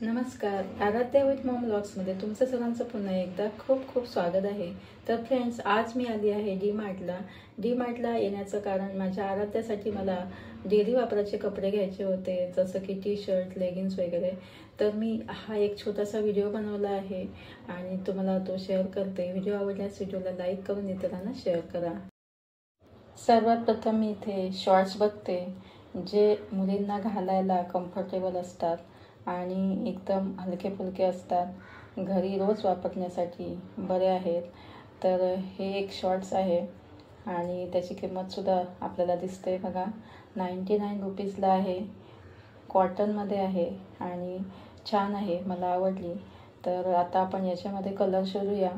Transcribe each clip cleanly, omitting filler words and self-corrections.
नमस्कार, Aaradhya with Maugham ब्लॉग्समध्ये तुमचं सर्वांचं पुन्हा एकदा खूप खूप स्वागत आहे. तर फ्रेंड्स, आज मी आली आहे डी मार्टला येण्याचं कारण माझ्या आराध्यासाठी मला डेली वापराचे कपडे घ्यायचे होते, जसं की टी शर्ट, लेगिन्स वगैरे. तर मी हा एक छोटासा व्हिडिओ बनवला आहे आणि तुम्हाला तो शेअर करते. व्हिडिओ आवडल्यास व्हिडिओला लाईक करून इतरांना शेअर करा. सर्वात प्रथम मी इथे शॉर्ट्स बघते, जे मुलींना घालायला कम्फर्टेबल असतात आणि एकदम हलके फुलके असतात, घरी रोज वापरण्यासाठी बरे आहेत. तर हे एक शॉर्ट्स आहे आणि त्याची किंमतसुद्धा आपल्याला दिसते बघा, 99 रुपीजला आहे. कॉटनमध्ये आहे आणि छान आहे, मला आवडली. तर आता आपण याच्यामध्ये कलर शोधूया.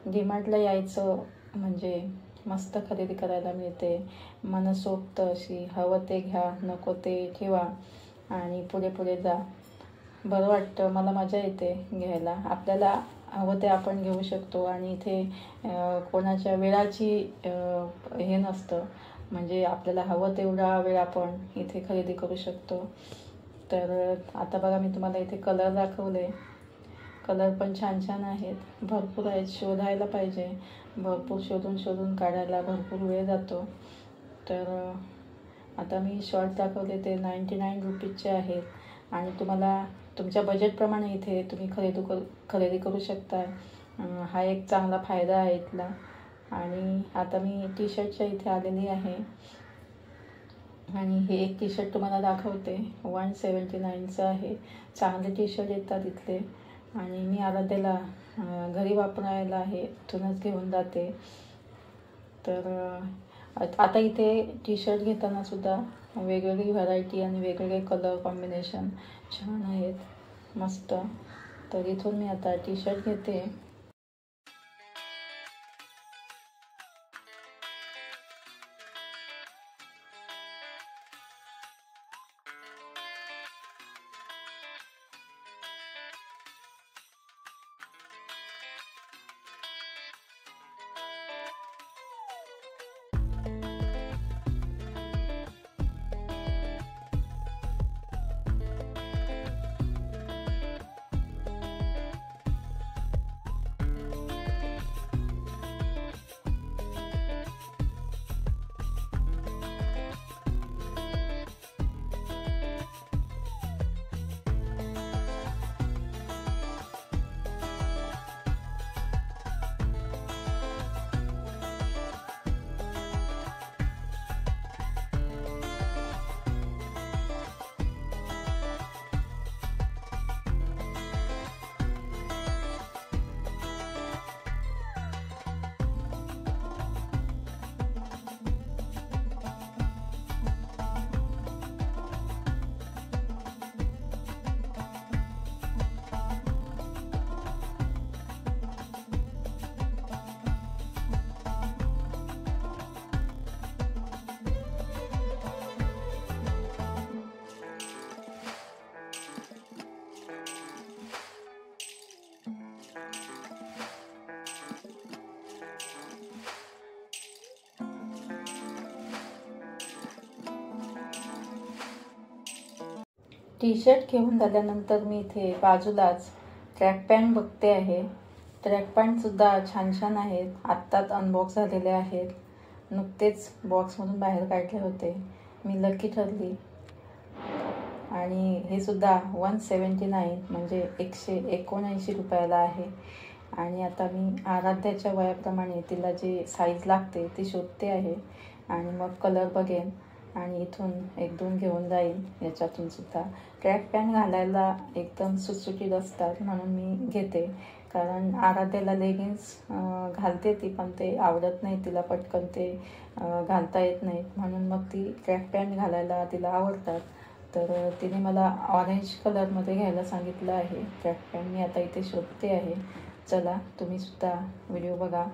डीमार्टला यायचं म्हणजे मस्त खरेदी करायला मिळते, मनसोक्त अशी. हवं ते घ्या, नको ते ठेवा आणि पुढे पुढे जा. बरं वाटतं, मला मजा येते घ्यायला. आपल्याला हवं ते आपण घेऊ शकतो आणि इथे कोणाच्या वेळाची हे नसतं, म्हणजे आपल्याला हवं तेवढा वेळ आपण इथे खरेदी करू शकतो. तर आता बघा, मी तुम्हाला इथे कलर दाखवले. कलर पण छान छान आहेत, भरपूर आहेत. शोधायला पाहिजे, भरपूर शोधून काढायला भरपूर वेळ जातो. तर आता मी शॉर्ट दाखवले, ते 99 रुपीजचे आहेत आणि तुम्हाला तुमच्या बजेटप्रमाणे इथे तुम्ही खरेदी करू शकता. हा एक चांगला फायदा आहे इथला. आणि आता मी टी शर्टच्या इथे आलेली आहे आणि हे एक टी शर्ट तुम्हाला दाखवते. 179चं आहे. चांगले टी शर्ट येतात इथले आणि मी आराध्याला घरी वापरायला आहे, इथूनच घेऊन जाते. तर आता इथे टी शर्ट घेताना सुद्धा वेगवेगळी व्हरायटी आणि वेगवेगळे कलर कॉम्बिनेशन छान आहेत, मस्त. तर इथून मी आता टी शर्ट घेते. टी शर्ट घेऊन झाल्यानंतर मी इथे बाजूलाच ट्रॅक पॅन्ट बघते आहे. ट्रॅक पॅन्टसुद्धा छान छान आहेत, आत्ताच अनबॉक्स झालेले आहेत, नुकतेच बॉक्समधून बाहेर काढले होते. मी लकी ठरली. आणि हे सुद्धा 179 म्हणजे 179 रुपयाला आहे. आणि आता मी आराध्याच्या वयाप्रमाणे तिला जे साईज लागते ती शोधते आहे आणि मग कलर बघेन आणि इथून 1-2 घेऊन जाईन. याच्यातून सुद्धा ट्रॅक पॅन्ट घालायला एकदम सुटसुटीत असतात म्हणून मी घेते. कारण आराध्याला लेगिन्स घालते ती, पण ते आवडत नाही तिला, पटकन ते घालता येत नाहीत, म्हणून मग ती ट्रॅक पॅन्ट घालायला तिला आवडतात. तर तिने मला ऑरेंज कलरमध्ये घ्यायला सांगितलं आहे ट्रॅक पॅन्ट. मी आता इथे शोधते आहे. चला, तुम्ही सुद्धा व्हिडिओ बघा.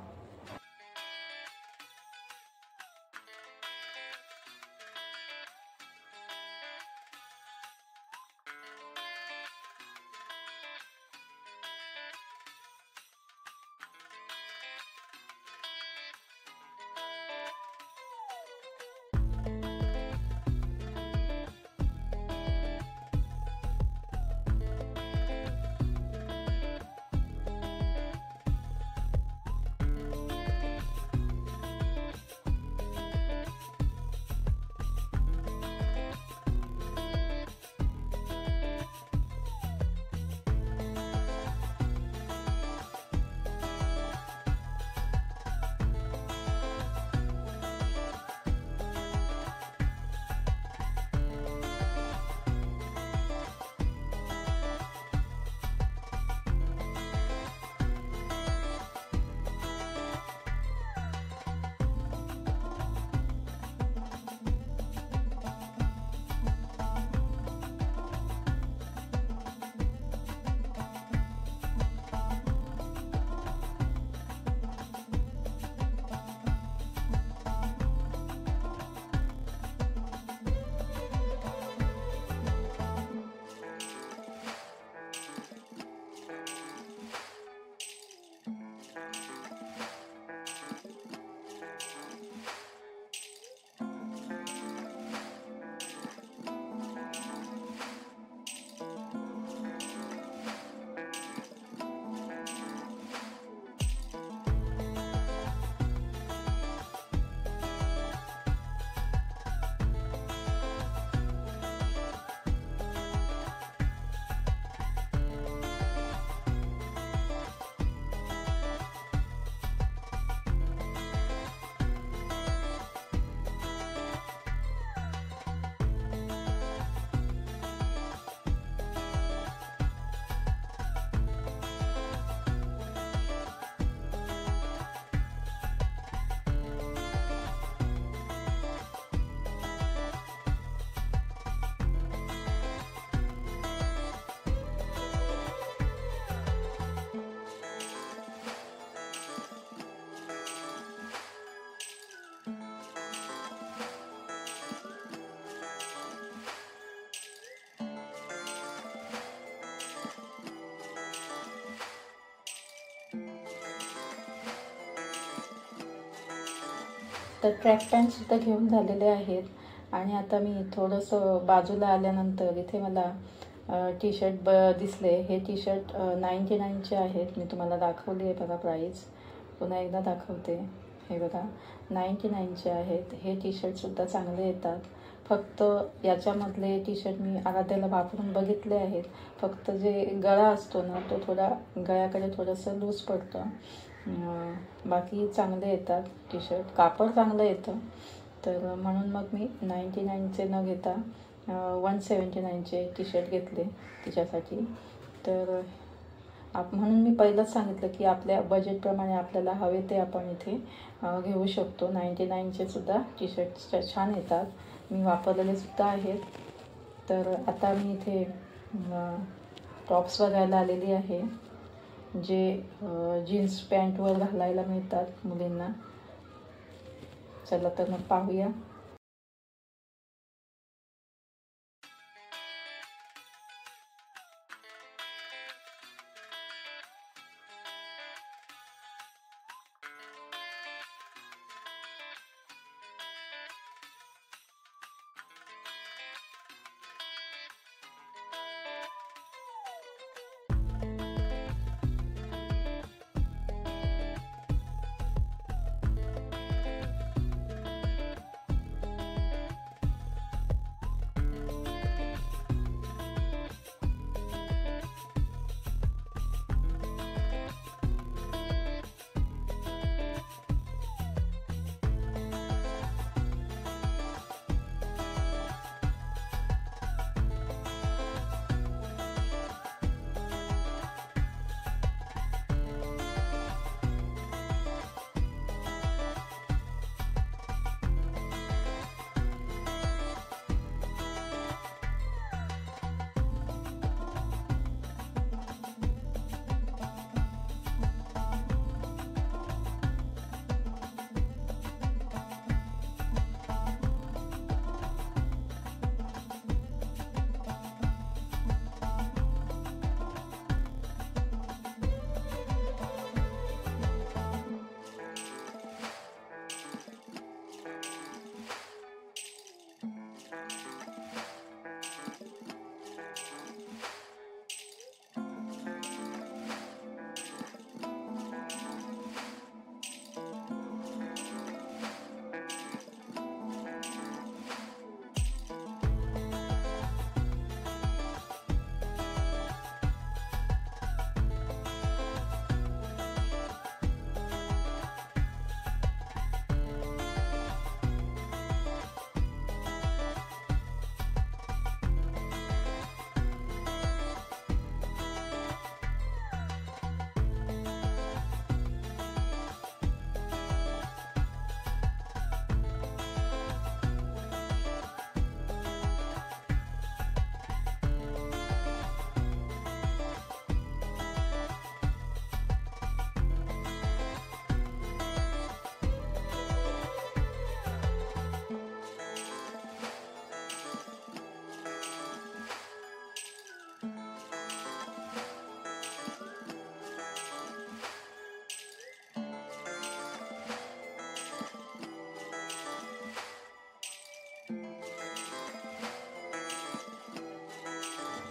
तर ट्रॅक पॅन्टसुद्धा घेऊन झालेले आहेत आणि आता मी थोडंसं बाजूला आल्यानंतर इथे मला टी शर्ट दिसले. हे टी शर्ट 99चे आहेत. मी तुम्हाला दाखवली आहे बघा प्राईस, पुन्हा एकदा दाखवते. हे बघा 99चे आहेत. हे टी शर्टसुद्धा चांगले येतात. फक्त याच्यामधले टी शर्ट मी आराध्याला वापरून बघितले आहेत. फक्त जे गळा असतो ना तो थोडा गळ्याकडे थोडंसं लूज पडतं. बाकी चांगले येतात टी शर्ट, कापड चांगलं येतं. तर म्हणून मग मी 99चे न घेता 179चे टी शर्ट घेतले तिच्यासाठी. तर म्हणून मी पहिलंच सांगितलं की आपल्या बजेटप्रमाणे आपल्याला हवे ते आपण इथे घेऊ शकतो. 99चे सुद्धा टी शर्ट छान येतात, मी वापरलेले सुद्धा आहेत. तर आता मी इथे टॉप्स बघायला आलेली आहे, जे जीन्स पॅन्टवर घालायला मिळतात मुलींना. चला तर मग पाहूया.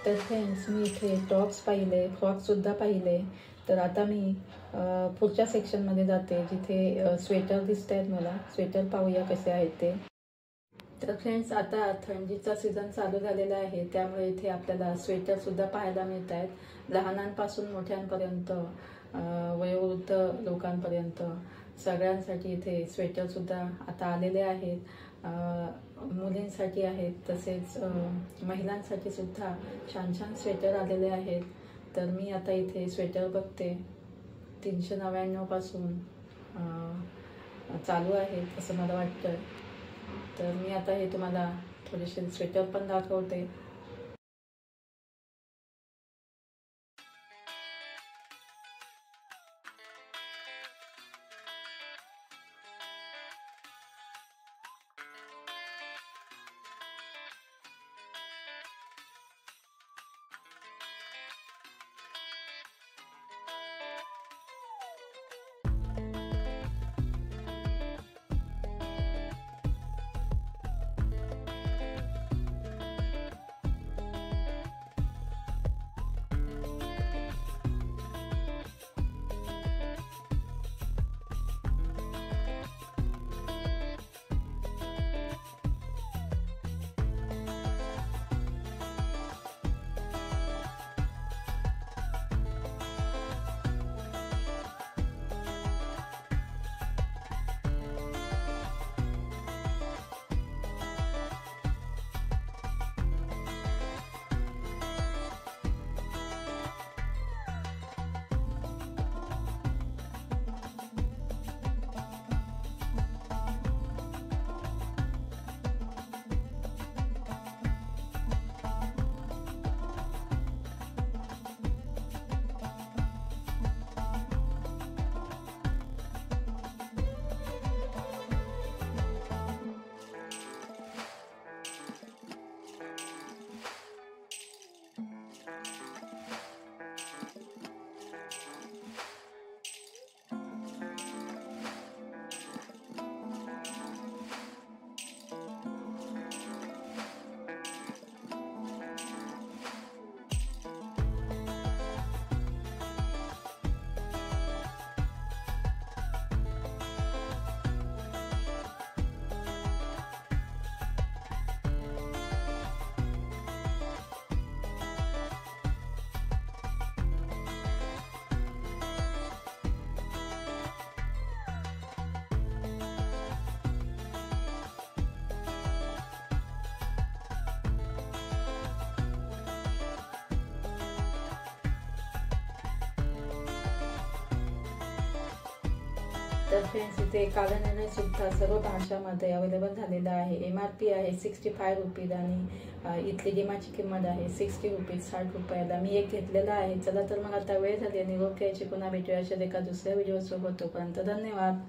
तर फ्रेंड्स, मी इथे टॉप्स पाहिले, फ्रॉक्ससुद्धा पाहिले. तर आता मी पुढच्या सेक्शनमध्ये जाते, जिथे स्वेटर दिसत आहेत मला. स्वेटर पाहूया कसे आहेत ते. तर फ्रेंड्स, आता थंडीचा सीझन चालू झालेला आहे, त्यामुळे इथे आपल्याला स्वेटरसुद्धा पाहायला मिळत आहेत. लहानांपासून मोठ्यांपर्यंत, वयोवृद्ध लोकांपर्यंत सगळ्यांसाठी इथे स्वेटरसुद्धा आता आलेले आहेत. मुलींसाठी आहेत, तसेच महिलांसाठी सुद्धा छान छान स्वेटर आलेले आहेत. तर मी आता इथे स्वेटर बघते. 399 पासून चालू आहे असं मला वाटतं. तर मी आता हे तुम्हाला थोडेसे स्वेटर पण दाखवते. तर फ्रेंड्स इथे काला निर्णय सुद्धा सर्व भाषामध्ये अवेलेबल झालेला आहे. MRP आहे 65 रुपीज आणि इथली डिमाची किंमत आहे 60 रुपीज 60 रुपयाला. मी एक घेतलेला आहे. चला तर मग आता वेळ झाली निरोप घ्यायची. पुन्हा भेटूया अशा एका दुसऱ्या व्हिडिओसोबत. तोपर्यंत धन्यवाद.